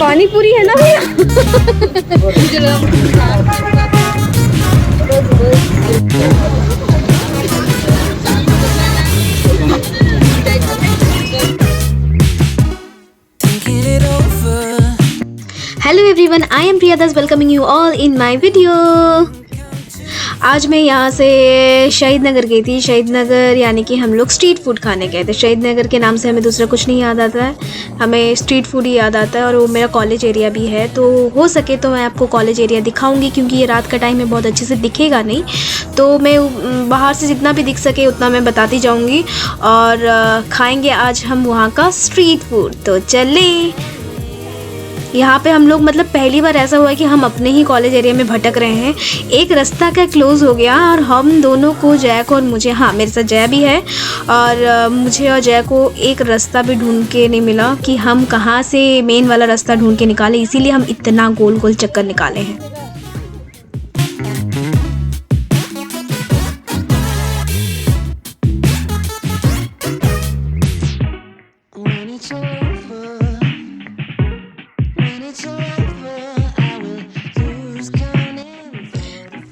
पानी पूरी है ना भैया। Hello everyone, I am Priya Das welcoming you all in my video. आज मैं यहाँ से शहीद नगर गई थी। शहीद नगर यानी कि हम लोग स्ट्रीट फूड खाने गए थे। शहीद नगर के नाम से हमें दूसरा कुछ नहीं याद आता है, हमें स्ट्रीट फूड ही याद आता है। और वो मेरा कॉलेज एरिया भी है, तो हो सके तो मैं आपको कॉलेज एरिया दिखाऊंगी, क्योंकि ये रात का टाइम में बहुत अच्छे से दिखेगा नहीं, तो मैं बाहर से जितना भी दिख सके उतना मैं बताती जाऊँगी। और खाएँगे आज हम वहाँ का स्ट्रीट फूड। तो चले, यहाँ पे हम लोग मतलब पहली बार ऐसा हुआ है कि हम अपने ही कॉलेज एरिया में भटक रहे हैं। एक रास्ता का क्लोज़ हो गया और हम दोनों को, जय को और मुझे, हाँ मेरे साथ जय भी है, और मुझे और जय को एक रास्ता भी ढूंढ के नहीं मिला कि हम कहाँ से मेन वाला रास्ता ढूंढ के निकाले, इसीलिए हम इतना गोल गोल चक्कर निकाले हैं।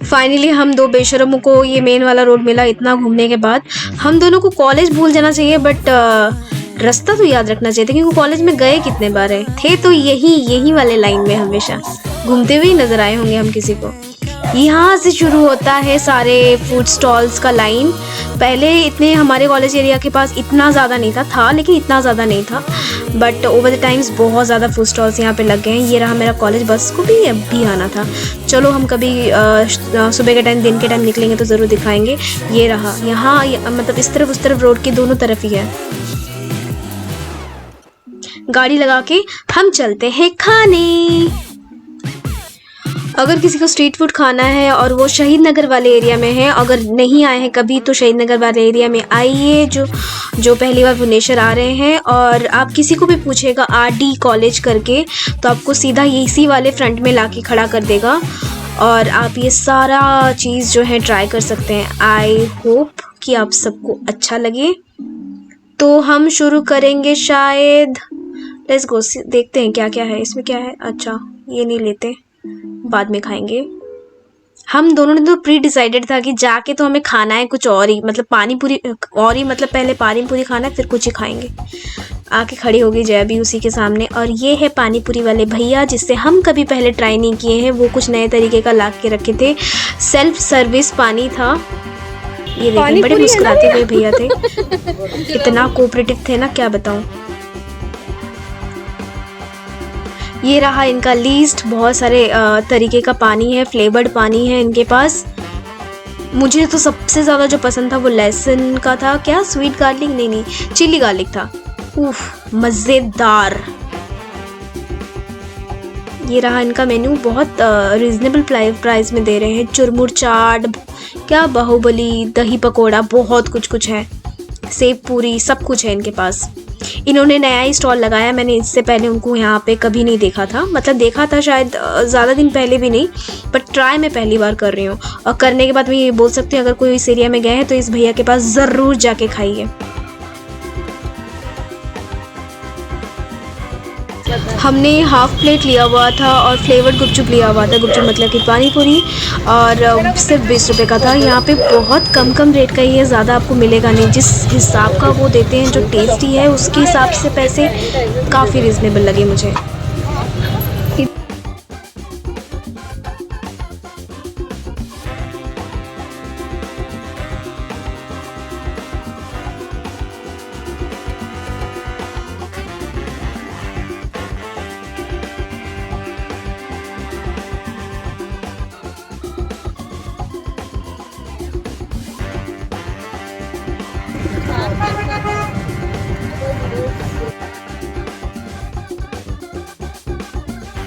फाइनली हम दो बेशरमों को ये मेन वाला रोड मिला। इतना घूमने के बाद हम दोनों को कॉलेज भूल जाना चाहिए, बट रास्ता तो याद रखना चाहिए था, क्योंकि कॉलेज में गए कितने बार है थे, तो यही वाले लाइन में हमेशा घूमते हुए नजर आए होंगे हम किसी को। यहाँ से शुरू होता है सारे फूड स्टॉल्स का लाइन। पहले इतने हमारे कॉलेज एरिया के पास इतना ज़्यादा नहीं था, लेकिन इतना ज़्यादा नहीं था, बट ओवर द टाइम्स बहुत ज़्यादा फूड स्टॉल्स यहाँ पे लग गए हैं। ये रहा मेरा कॉलेज, बस को भी अभी आना था। चलो हम कभी सुबह के टाइम, दिन के टाइम निकलेंगे तो ज़रूर दिखाएंगे। ये रहा यहाँ, मतलब इस तरफ उस तरफ रोड के दोनों तरफ ही है। गाड़ी लगा के हम चलते हैं खाने। अगर किसी को स्ट्रीट फूड खाना है और वो शहीद नगर वाले एरिया में है, अगर नहीं आए हैं कभी, तो शहीद नगर वाले एरिया में आइए। जो पहली बार भुवनेश्वर आ रहे हैं और आप किसी को भी पूछेगा आरडी कॉलेज करके, तो आपको सीधा इसी वाले फ्रंट में लाके खड़ा कर देगा और आप ये सारा चीज़ जो है ट्राई कर सकते हैं। आई होप कि आप सबको अच्छा लगे। तो हम शुरू करेंगे शायद। लेट्स गो, देखते हैं क्या क्या है इसमें। क्या है? अच्छा, ये नहीं लेते, बाद में खाएंगे। हम दोनों ने तो प्री डिसाइडेड था कि जाके तो हमें खाना है कुछ और ही, मतलब पानी पूरी और ही, मतलब पहले पानी पूरी खाना है फिर कुछ ही खाएंगे। आके खड़ी हो गई जय भी उसी के सामने, और ये है पानी पूरी वाले भैया, जिससे हम कभी पहले ट्राई नहीं किए हैं। वो कुछ नए तरीके का ला के रखे थे, सेल्फ सर्विस पानी था। ये देखिए बड़े मुस्कुराते हुए भैया थे, इतना कोऑपरेटिव थे ना, क्या बताऊं। ये रहा इनका लिस्ट, बहुत सारे तरीके का पानी है, फ्लेवर्ड पानी है इनके पास। मुझे तो सबसे ज़्यादा जो पसंद था वो लहसुन का था। क्या स्वीट गार्लिक? नहीं, चिली गार्लिक था। उफ, मज़ेदार। ये रहा इनका मेन्यू, बहुत रीजनेबल प्राइस में दे रहे हैं। चुरमुर चाट, क्या बाहुबली, दही पकोड़ा, बहुत कुछ है, सेव पूरी, सब कुछ है इनके पास। इन्होंने नया ही स्टॉल लगाया, मैंने इससे पहले उनको यहाँ पे कभी नहीं देखा था, मतलब देखा था शायद ज़्यादा दिन पहले भी नहीं, बट ट्राई मैं पहली बार कर रही हूँ। और करने के बाद मैं ये बोल सकती हूँ, अगर कोई इस एरिया में गए हैं तो इस भैया के पास ज़रूर जाके खाइए। हमने हाफ प्लेट लिया हुआ था और फ्लेवर्ड गुपचुप लिया हुआ था। गुपचुप मतलब कि पानी पूरी, और सिर्फ 20 रुपये का था। यहाँ पे बहुत कम रेट का ही है, ज़्यादा आपको मिलेगा नहीं। जिस हिसाब का वो देते हैं, जो टेस्टी है उसके हिसाब से पैसे काफ़ी रिजनेबल लगे मुझे।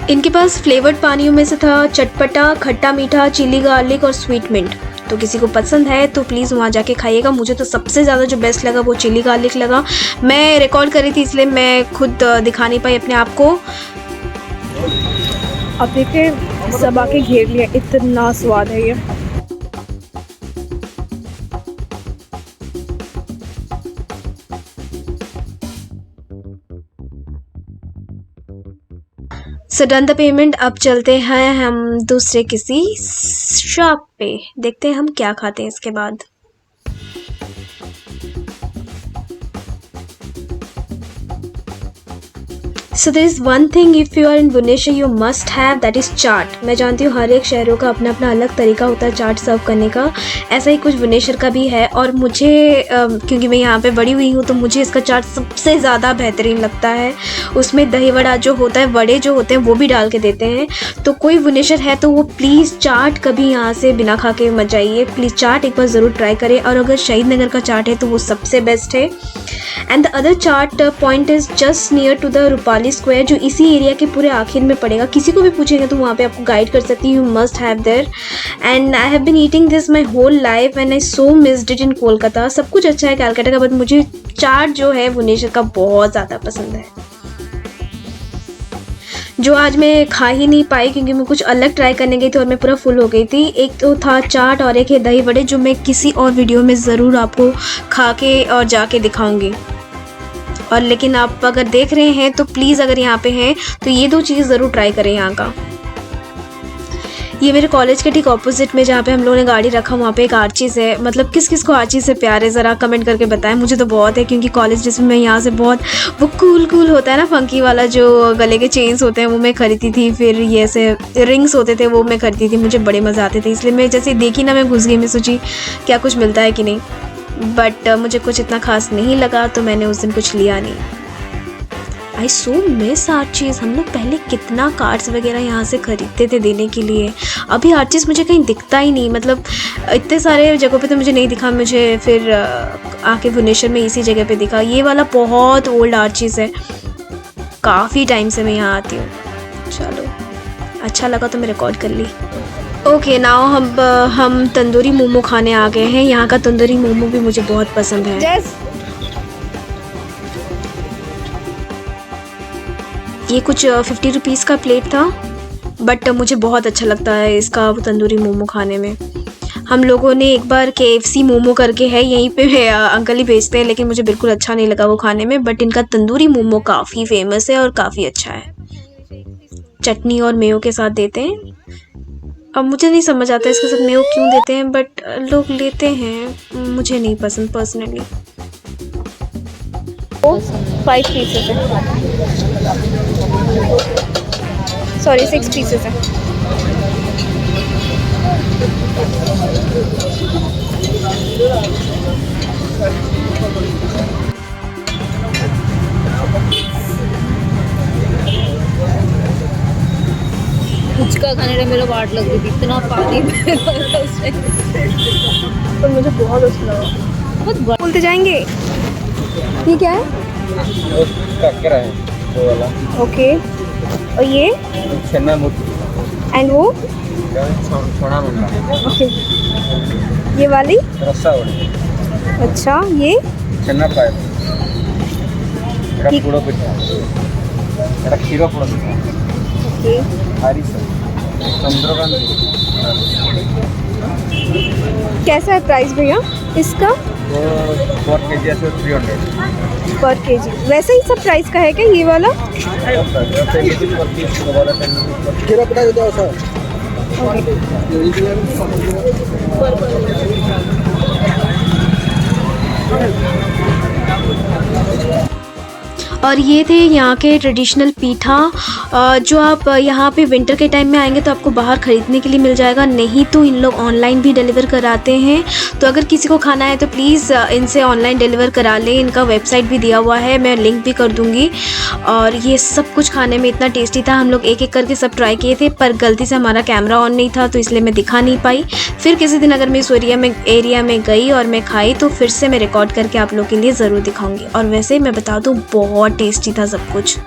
इनके पास फ्लेवर्ड पानियों में से था चटपटा, खट्टा मीठा, चिली गार्लिक और स्वीट मिंट। तो किसी को पसंद है तो प्लीज़ वहाँ जाके खाइएगा। मुझे तो सबसे ज़्यादा जो बेस्ट लगा वो चिली गार्लिक लगा। मैं रिकॉर्ड कर रही थी इसलिए मैं खुद दिखा नहीं पाई अपने आप को। अब देखिए सब आके घेर लिया, इतना स्वाद है ये। So done the payment. अब चलते हैं हम दूसरे किसी शॉप पे, देखते हैं हम क्या खाते हैं इसके बाद। So there is one thing if you are in Bhubaneswar you must have, that is chaat. मैं जानती हूँ हर एक शहरों का अपना अपना अलग तरीका होता है चाट सर्व करने का, ऐसा ही कुछ भुवनेश्वर का भी है। और मुझे क्योंकि मैं यहाँ पे बड़ी हुई हूँ तो मुझे इसका चाट सबसे ज़्यादा बेहतरीन लगता है। उसमें दही वड़ा जो होता है, वड़े जो होते हैं वो भी डाल के देते हैं। तो कोई भुवनेश्वर है तो वो प्लीज़ चाट कभी यहाँ से बिना खा के मत जाइए, प्लीज़ चाट एक बार ज़रूर ट्राई करें। और अगर शहीद नगर का चाट है तो वो सबसे बेस्ट है। And the other chaat point is just near to the Rupali square, जो इसी एरिया के पूरे आखिर में पड़ेगा। किसी को भी पूछेंगे तो वहाँ पे आपको गाइड कर सकती हूँ, must have there. And I have been eating this my whole life and I so missed it in Kolkata. सब कुछ अच्छा है कैलकाटा का, बट मुझे चाट जो है भुवनेश्वर का बहुत ज़्यादा पसंद है, जो आज मैं खा ही नहीं पाई क्योंकि मैं कुछ अलग ट्राई करने गई थी और मैं पूरा फुल हो गई थी। एक तो था चाट और एक है दही वड़े, जो मैं किसी और वीडियो में ज़रूर आपको खा के और जाके दिखाऊंगी। और लेकिन आप अगर देख रहे हैं तो प्लीज़ अगर यहाँ पे हैं तो ये दो चीज़ ज़रूर ट्राई करें यहाँ का। ये मेरे कॉलेज के ठीक ऑपोजिट में जहाँ पे हम लोगों ने गाड़ी रखा वहाँ पे एक आर्चीज़ है। मतलब किस किस को आर्चीज़ से प्यार है ज़रा कमेंट करके बताएं। मुझे तो बहुत है, क्योंकि कॉलेज ड्रेस में मैं यहाँ से बहुत वो कूल होता है ना, फंकी वाला जो गले के चेन्स होते हैं वो मैं खरीदती थी। फिर ये ऐसे रिंग्स होते थे वो मैं खरीदती थी, मुझे बड़े मज़े आते थे। इसलिए मैं जैसे देखी ना मैं घुस गई, मैं सोची क्या कुछ मिलता है कि नहीं, बट मुझे कुछ इतना खास नहीं लगा तो मैंने उस दिन कुछ लिया नहीं। आई सो मिस आर्चीज़। हम लोग पहले कितना कार्ड्स वगैरह यहाँ से ख़रीदते थे देने के लिए, अभी आर्चीज़ मुझे कहीं दिखता ही नहीं। मतलब इतने सारे जगहों पे तो मुझे नहीं दिखा, मुझे फिर आके भुवनेश्वर में इसी जगह पे दिखा। ये वाला बहुत ओल्ड आर्चीज़ है, काफ़ी टाइम से मैं यहाँ आती हूँ। चलो अच्छा लगा तो मैं रिकॉर्ड कर ली। ओके नाउ हम तंदूरी मोमो खाने आ गए हैं। यहाँ का तंदूरी मोमो भी मुझे बहुत पसंद है। ये कुछ 50 रुपीज़ का प्लेट था, बट मुझे बहुत अच्छा लगता है इसका तंदूरी मोमो खाने में। हम लोगों ने एक बार KFC मोमो करके है, यहीं पे अंकल ही बेचते हैं, लेकिन मुझे बिल्कुल अच्छा नहीं लगा वो खाने में। बट इनका तंदूरी मोमो काफ़ी फेमस है और काफ़ी अच्छा है। चटनी और मेयो के साथ देते हैं। अब मुझे नहीं समझ आता इसके साथ मेयो क्यों देते हैं, बट लोग लेते हैं, मुझे नहीं पसंद पर्सनली। 5 पीसेस है, सॉरी 6 पीसेस है। पुचका खाने में मेरा वाट लग रही थी, इतना पानी तो मुझे बहुत अच्छा लगा। बहुत बोलते जाएंगे। ये क्या है? काकरा है वो वाला। ओके, और ये छेना मुर्गी एंड वो छोड़ा मुंडा। ओके, ये वाली रसावड़ी। अच्छा, ये छेना पाए एटा पोड़ो पिठा, एटा खीरो पोड़ो पिठा। ओके, हरी सब चंद्रकांत। कैसा है प्राइस भैया इसका? वो 4 kg से 300 पर केजी। वैसे ही सब प्राइस का है क्या ये वाला? खीरो पिठा जो दो सर। और ये थे यहाँ के ट्रेडिशनल पीठा, जो आप यहाँ पे विंटर के टाइम में आएंगे तो आपको बाहर ख़रीदने के लिए मिल जाएगा, नहीं तो इन लोग ऑनलाइन भी डिलीवर कराते हैं। तो अगर किसी को खाना है तो प्लीज़ इनसे ऑनलाइन डिलीवर करा लें। इनका वेबसाइट भी दिया हुआ है, मैं लिंक भी कर दूँगी। और ये सब कुछ खाने में इतना टेस्टी था, हम लोग एक एक करके सब ट्राई किए थे, पर गलती से हमारा कैमरा ऑन नहीं था तो इसलिए मैं दिखा नहीं पाई। फिर किसी दिन अगर मैं इस एरिया में गई और मैं खाई तो फिर से मैं रिकॉर्ड करके आप लोग के लिए ज़रूर दिखाऊँगी। और वैसे मैं बता दूँ बहुत टेस्टी था सब कुछ।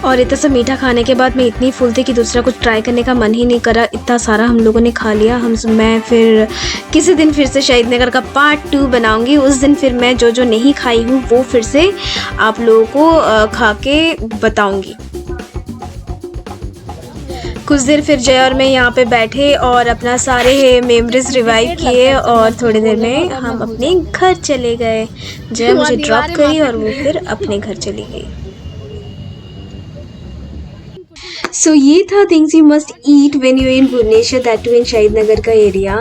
और इतना सब मीठा खाने के बाद मैं इतनी फुल थी कि दूसरा कुछ ट्राई करने का मन ही नहीं करा, इतना सारा हम लोगों ने खा लिया। मैं फिर किसी दिन फिर से शहीद नगर का पार्ट 2 बनाऊंगी। उस दिन फिर मैं जो जो नहीं खाई हूँ वो फिर से आप लोगों को खा के बताऊंगी। कुछ देर फिर जय और मैं यहाँ पे बैठे और अपना सारे मेमोरीज रिवाइव किए और थोड़ी देर में हम अपने घर चले गए। जय मुझे ड्रॉप करी और वो फिर अपने घर चली गई। सो ये था things you must eat when you in Bhubaneswar, that too in Shahid Nagar का एरिया।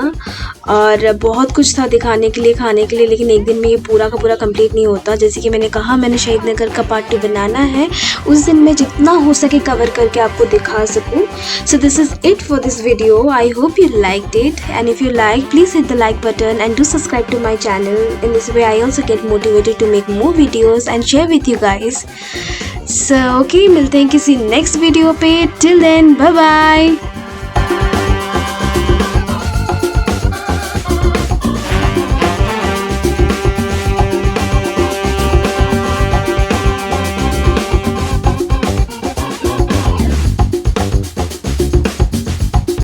और बहुत कुछ था दिखाने के लिए, खाने के लिए, लेकिन एक दिन में ये पूरा का पूरा कंप्लीट नहीं होता। जैसे कि मैंने कहा, मैंने शहीद नगर का पार्ट 2 बनाना है, उस दिन मैं जितना हो सके कवर करके आपको दिखा सकूं। So this is it for this video. I hope you liked it, and if you like, please hit the like button and do subscribe to my channel. In this way I also get motivated to make more videos and share with you guys. So okay, मिलते हैं किसी next video पे. Till then, bye bye.